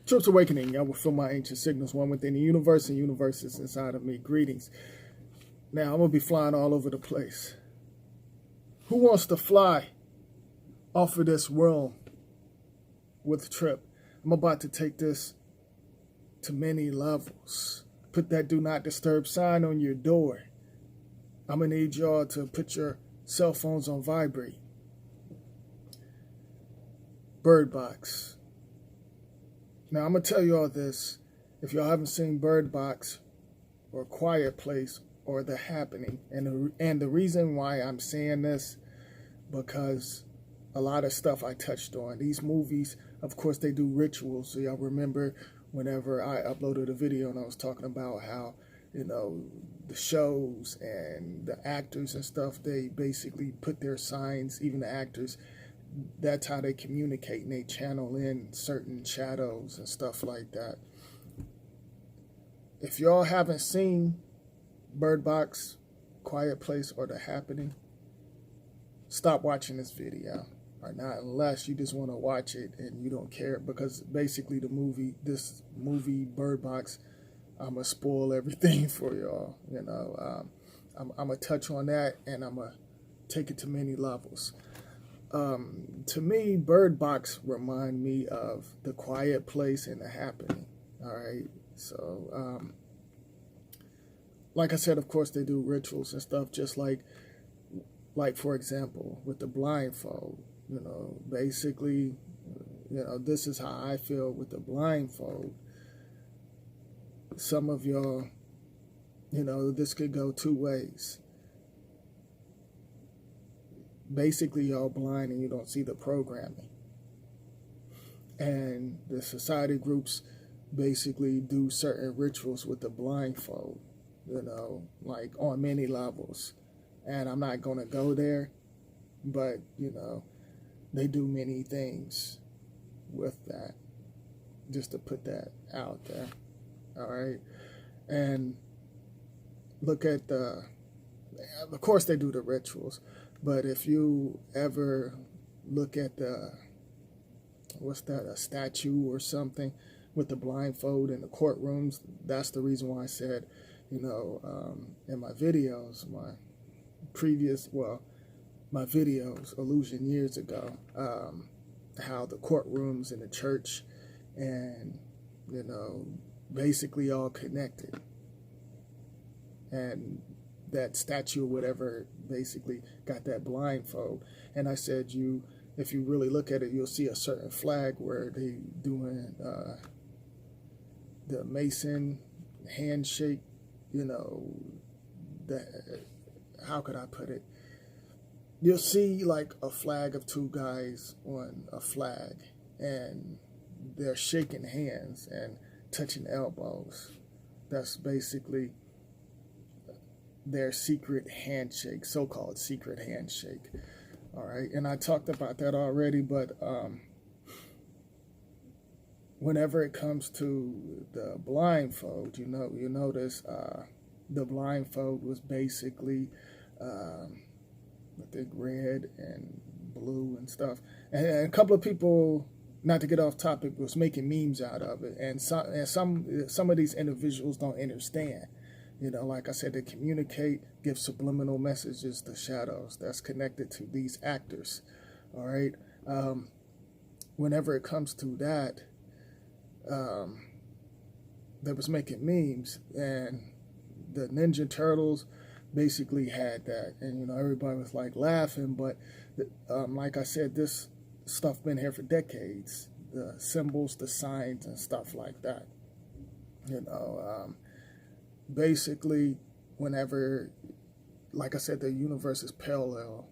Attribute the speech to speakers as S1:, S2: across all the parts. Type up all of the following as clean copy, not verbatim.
S1: Truth's awakening. I will feel my ancient signals, one within the universe and universes inside of me. Greetings. Now, I'm going to be flying all over the place. Who wants to fly off of this world with a trip? I'm about to take this to many levels. Put that do not disturb sign on your door. I'm going to need y'all to put your cell phones on vibrate. Bird Box. Now, I'm going to tell you all this. If y'all haven't seen Bird Box or Quiet Place or The Happening, and the reason why I'm saying this, because a lot of stuff I touched on. These movies, of course, they do rituals. So y'all remember whenever I uploaded a video and I was talking about how, you know, the shows and the actors and stuff, they basically put their signs, even the actors, that's how they communicate and they channel in certain shadows and stuff like that. If y'all haven't seen Bird Box, Quiet Place, or The Happening, stop watching this video. Or not, unless you just want to watch it and you don't care, because basically this movie Bird Box, I'm gonna spoil everything for y'all. You know, I'm gonna touch on that and I'm gonna take it to many levels. To me, Bird Box remind me of The Quiet Place and The Happening. All right, so like I said, of course they do rituals and stuff, just like for example with the blindfold. You know, basically, you know, this is how I feel with the blindfold. Some of y'all, you know, this could go two ways. Basically, y'all blind and you don't see the programming. And the society groups basically do certain rituals with the blindfold, you know, like on many levels. And I'm not going to go there, but, you know, they do many things with that, just to put that out there. All right. And look at of course they do the rituals, but if you ever look at a statue or something with the blindfold in the courtrooms, that's the reason why I said, you know, in my videos, my videos, Illusion years ago, how the courtrooms in the church and, you know, basically all connected. And that statue or whatever basically got that blindfold. And I said, if you really look at it, you'll see a certain flag where they doing the Mason handshake, you know, how could I put it? You'll see like a flag of two guys on a flag and they're shaking hands and touching elbows. That's basically their secret handshake, so-called secret handshake. All right, and I talked about that already, but whenever it comes to the blindfold, you notice the blindfold was basically I think red and blue and stuff, and a couple of people, not to get off topic, was making memes out of it, and some of these individuals don't understand. You know, like I said, they communicate, give subliminal messages to shadows that's connected to these actors. All right. Whenever it comes to that, they was making memes, and the Ninja Turtles basically had that, and you know, everybody was like laughing, but like I said, this stuff been here for decades. The symbols, the signs, and stuff like that. You know, basically, whenever, like I said, the universe is parallel,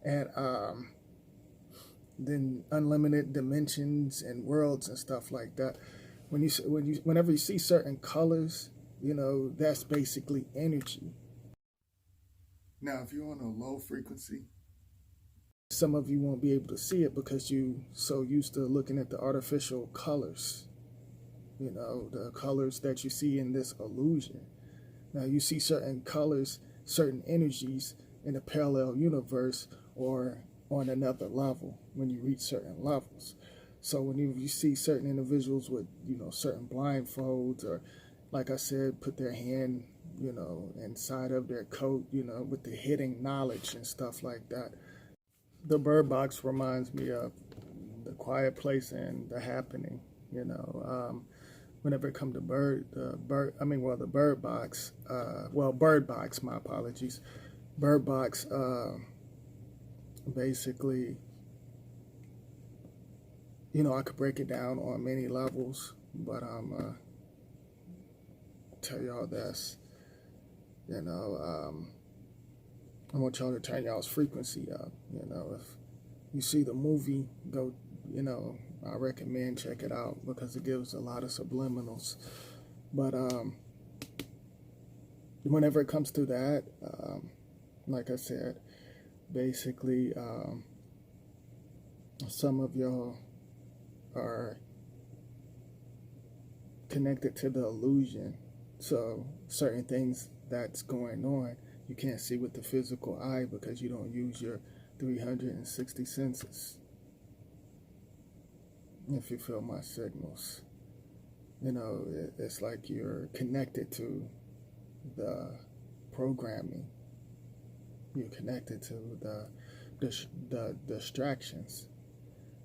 S1: and then unlimited dimensions and worlds and stuff like that. Whenever you see certain colors, you know, that's basically energy. Now, if you're on a low frequency, some of you won't be able to see it because you so used to looking at the artificial colors, you know, the colors that you see in this illusion. Now, you see certain colors, certain energies in a parallel universe or on another level when you reach certain levels. So when you see certain individuals with, certain blindfolds, or like I said, put their hand, inside of their coat, with the hidden knowledge and stuff like that. The Bird Box reminds me of The Quiet Place and The Happening. Whenever it comes to the Bird Box, Bird Box, my apologies. Bird Box, basically, I could break it down on many levels, but I'm tell y'all this, I want y'all to turn y'all's frequency up. If you see the movie, go, I recommend check it out because it gives a lot of subliminals. But whenever it comes to that, like I said, basically, some of y'all are connected to the illusion. So certain things that's going on, you can't see with the physical eye because you don't use your 360 senses. If you feel my signals, it's like you're connected to the programming. You're connected to the distractions.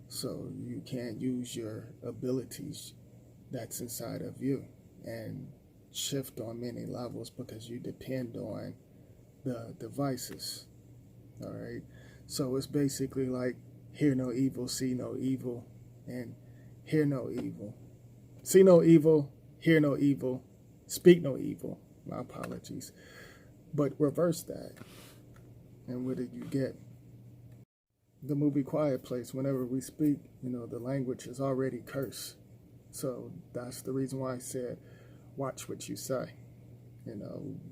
S1: So you can't use your abilities that's inside of you and shift on many levels because you depend on the devices. All right. So it's basically like hear no evil, see no evil, and hear no evil. See no evil, hear no evil, speak no evil. My apologies. But reverse that. And what did you get? The movie Quiet Place, whenever we speak, the language is already cursed. So that's the reason why I said, watch what you say.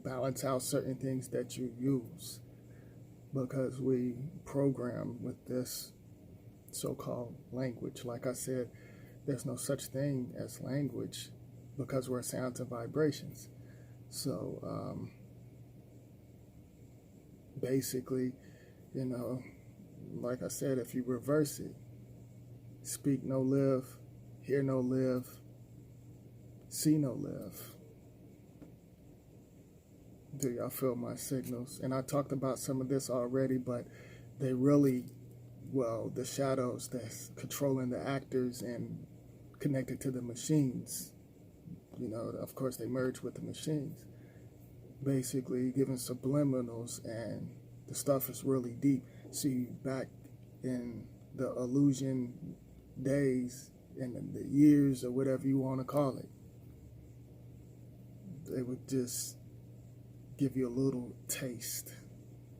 S1: Balance out certain things that you use. Because we program with this so-called language. Like I said, there's no such thing as language because we're sounds and vibrations. So basically, like I said, if you reverse it, speak no live, hear no live, see no live. Do y'all feel my signals? And I talked about some of this already, but they really, the shadows that's controlling the actors and connected to the machines, of course they merge with the machines, basically giving subliminals, and the stuff is really deep. See, back in the illusion days, in the years, or whatever you want to call it, they would just give you a little taste,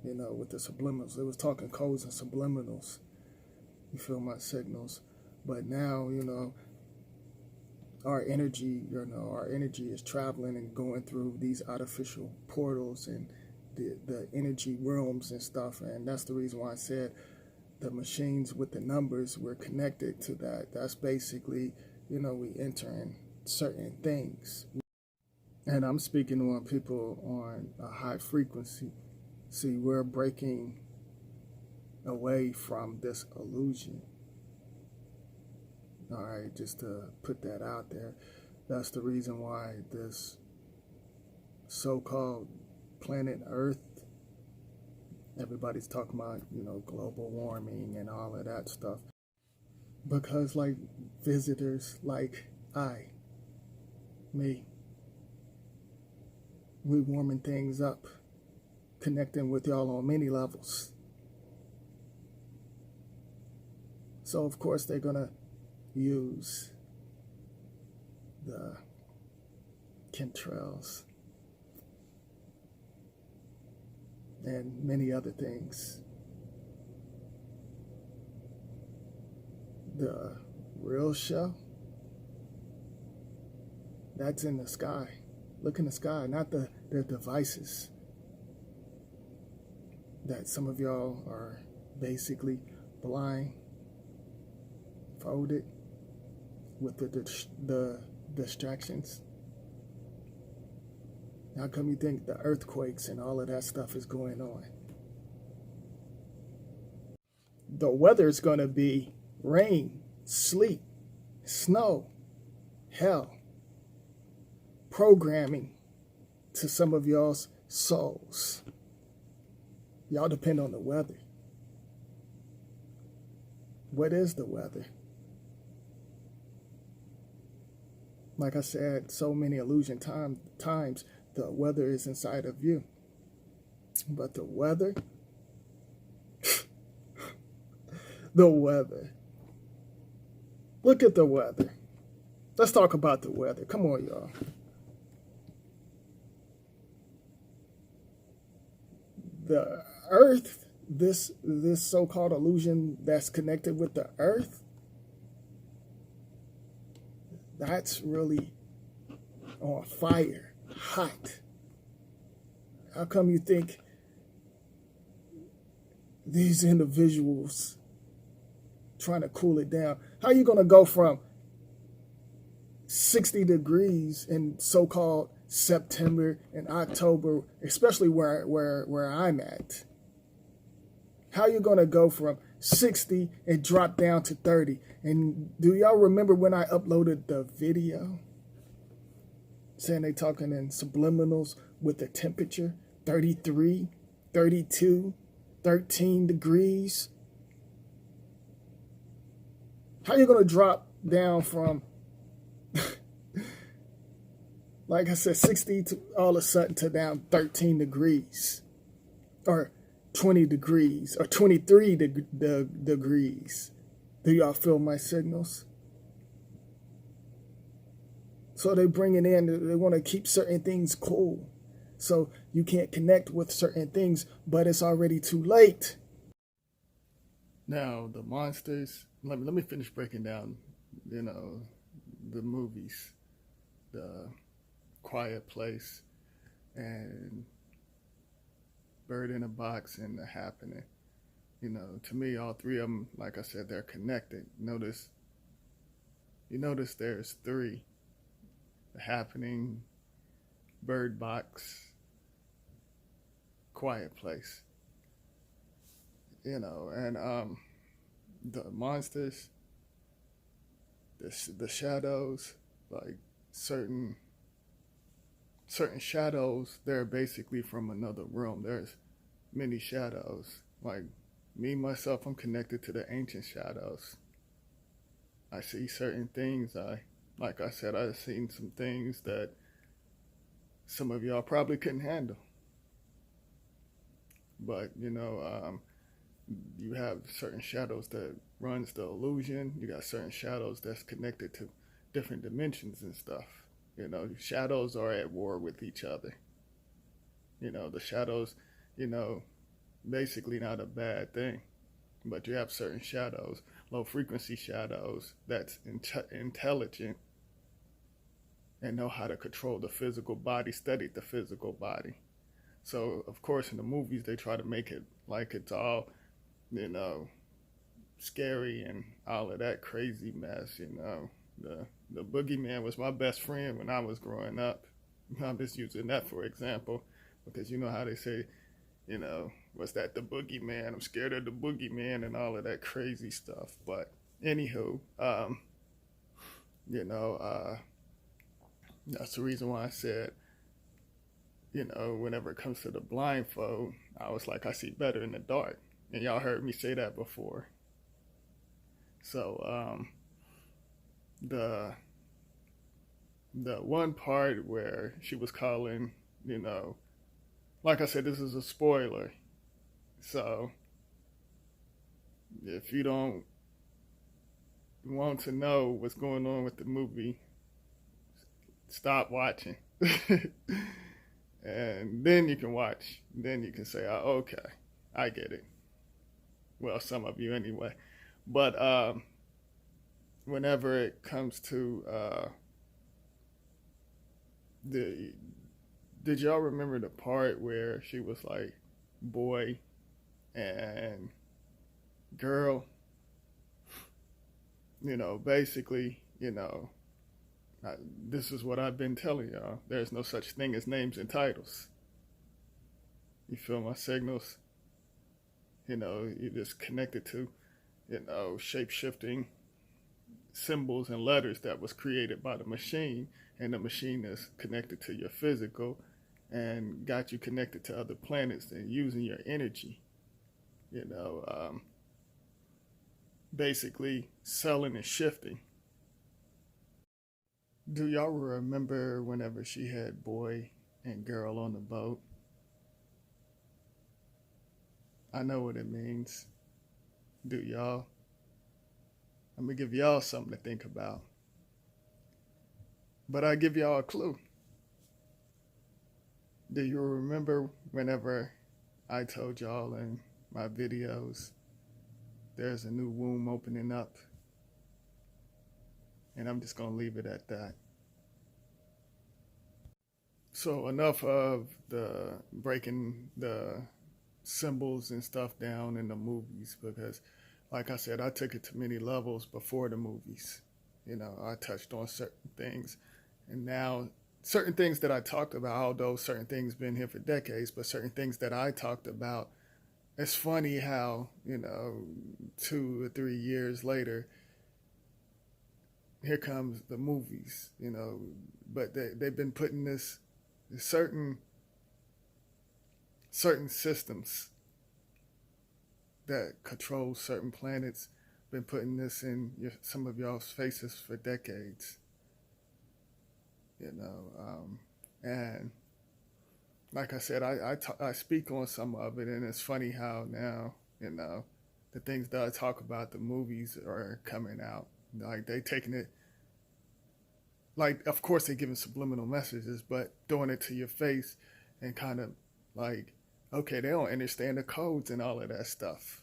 S1: with the subliminals. They was talking codes and subliminals. You feel my signals? But now, our energy, is traveling and going through these artificial portals and the energy realms and stuff. And that's the reason why I said the machines with the numbers, we're connected to that. That's basically, we entering certain things. And I'm speaking on people on a high frequency. See, we're breaking away from this illusion. All right, just to put that out there. That's the reason why this so-called planet Earth, everybody's talking about, global warming and all of that stuff. Because like visitors like me, we warming things up, connecting with y'all on many levels. So of course they're gonna use the chemtrails and many other things. The real show, that's in the sky. Look in the sky, not the devices that some of y'all are basically blindfolded with the distractions. How come you think the earthquakes and all of that stuff is going on? The weather's going to be rain sleep, snow, hell, programming to some of y'all's souls. Y'all depend on the weather. What is the weather? Like I said, so many illusion times, the weather is inside of you. But the weather, the weather. Look at the weather. Let's talk about the weather. Come on, y'all. The earth, this so-called illusion that's connected with the earth, that's really on fire, hot. How come you think these individuals trying to cool it down? How are you going to go from 60 degrees in so-called September and October, especially where I'm at? How are you going to go from 60 and drop down to 30? And do y'all remember when I uploaded the video saying they talking in subliminals with the temperature 33, 32, 13 degrees? How are you going to drop down from, like I said, 60 to all of a sudden to down 13 degrees or 20 degrees or 23 degrees? Do y'all feel my signals? So they bring it in, they want to keep certain things cool. So you can't connect with certain things, but it's already too late. Now, the monsters, let me finish breaking down, the movies, The Quiet Place, and Bird in a Box, and The Happening. To me, all three of them, like I said, they're connected. You notice there's three: The Happening, Bird Box, Quiet Place. And the monsters, the shadows, like certain shadows, they're basically from another realm. There's many shadows. Like me, myself, I'm connected to the ancient shadows. I see certain things. Like I said, I've seen some things that some of y'all probably couldn't handle. But, you have certain shadows that runs the illusion. You got certain shadows that's connected to different dimensions and stuff. Shadows are at war with each other. The shadows, basically not a bad thing. But you have certain shadows, low frequency shadows, that's intelligent and know how to control the physical body, study the physical body. So, of course, in the movies, they try to make it like it's all, scary and all of that crazy mess. The boogeyman was my best friend when I was growing up. I'm just using that for example, because you know how they say, what's that, the boogeyman? I'm scared of the boogeyman and all of that crazy stuff. But anywho, that's the reason why I said, whenever it comes to the blindfold, I was like, I see better in the dark. And y'all heard me say that before. So, the one part where she was calling, like I said, this is a spoiler. So, if you don't want to know what's going on with the movie, stop watching. And then you can watch. Then you can say, oh, okay, I get it. Well, some of you anyway. But whenever it comes to did y'all remember the part where she was like boy and girl? Basically, this is what I've been telling y'all. There's no such thing as names and titles. You feel my signals? You're just connected to, shape-shifting symbols and letters that was created by the machine, and the machine is connected to your physical and got you connected to other planets and using your energy, you know, basically selling and shifting. Do y'all remember whenever she had boy and girl on the boat? I know what it means. Do y'all? I'm gonna give y'all something to think about. But I give y'all a clue. Do you remember whenever I told y'all in my videos there's a new womb opening up? And I'm just gonna leave it at that. So enough of the breaking the symbols and stuff down in the movies, because like I said, I took it to many levels before the movies. You know, I touched on certain things, and now certain things that I talked about, although certain things been here for decades, but certain things that I talked about, it's funny how, you know, 2 or 3 years later, here comes the movies, you know, but they've been putting this certain systems that control certain planets, been putting this in some of y'all's faces for decades, you know, and like I said, I speak on some of it, and it's funny how now, you know, the things that I talk about, the movies are coming out, like they taking it, like of course they're giving subliminal messages, but throwing it to your face and kind of like, okay, they don't understand the codes and all of that stuff.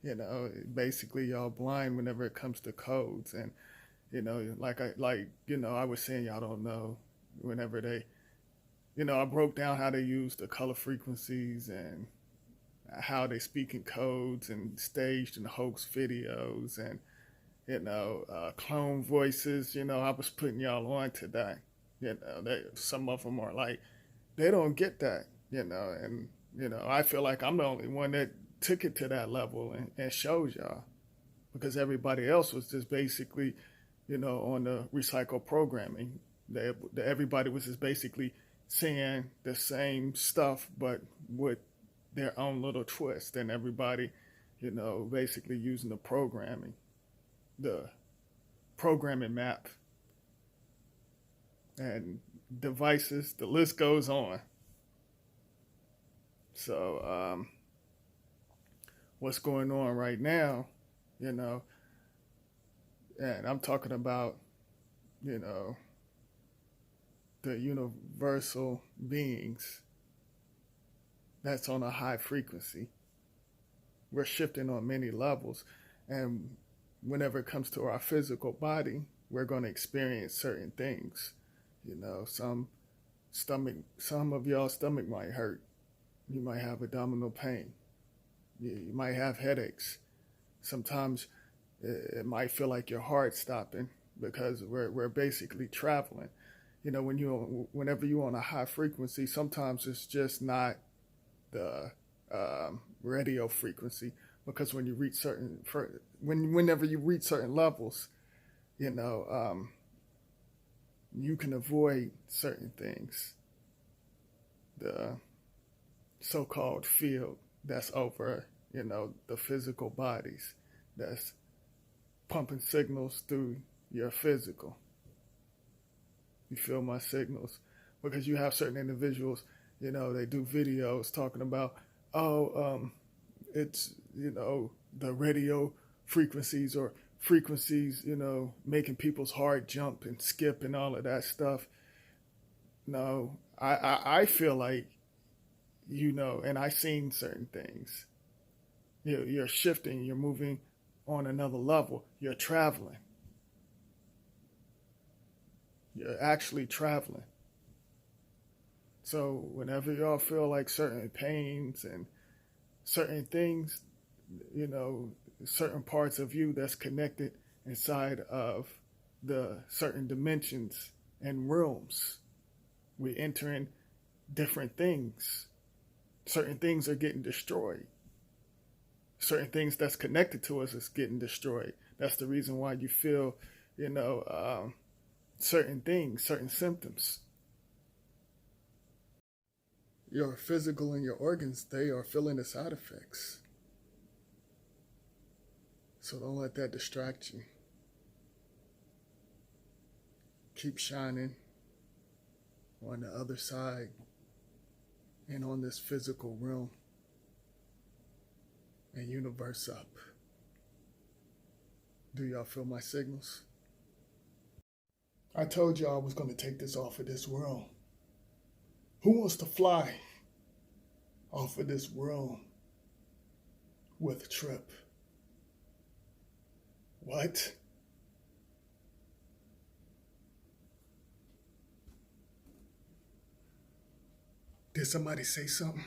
S1: You know, basically y'all blind whenever it comes to codes, and you know, I was saying, y'all don't know whenever they, you know, I broke down how they use the color frequencies and how they speak in codes and staged and hoax videos and, you know, clone voices. You know, I was putting y'all on to that. You know, some of them are like, they don't get that, you know, and, you know, I feel like I'm the only one that took it to that level and showed y'all, because everybody else was just basically, you know, on the recycle programming. Everybody was just basically saying the same stuff, but with their own little twist, and everybody, you know, basically using the programming map and devices, the list goes on. So what's going on right now, you know, and I'm talking about, you know, the universal beings that's on a high frequency. We're shifting on many levels, and whenever it comes to our physical body, we're going to experience certain things. You know, some of y'all's stomach might hurt. You might have abdominal pain. You might have headaches. Sometimes it might feel like your heart's stopping, because we're basically traveling. You know, whenever you're on a high frequency, sometimes it's just not the radio frequency, because when you reach whenever you reach certain levels, you know, you can avoid certain things. The so-called field that's over, you know, the physical bodies, that's pumping signals through your physical. You feel my signals? Because you have certain individuals, you know, they do videos talking about, it's, you know, the radio frequencies or frequencies, you know, making people's heart jump and skip and all of that stuff. No, I feel like, you know, and I've seen certain things. You're shifting, you're moving on another level, you're traveling. You're actually traveling. So whenever y'all feel like certain pains and certain things, you know, certain parts of you that's connected inside of the certain dimensions and realms, we're entering different things. Certain things are getting destroyed. Certain things that's connected to us is getting destroyed, That's the reason why you feel, certain things, certain symptoms. Your physical and your organs, they are feeling the side effects. So don't let that distract you. Keep shining on the other side and on this physical realm and universe up. Do y'all feel my signals? I told y'all I was going to take this off of this world. Who wants to fly off of this world with a trip? What? Did somebody say something?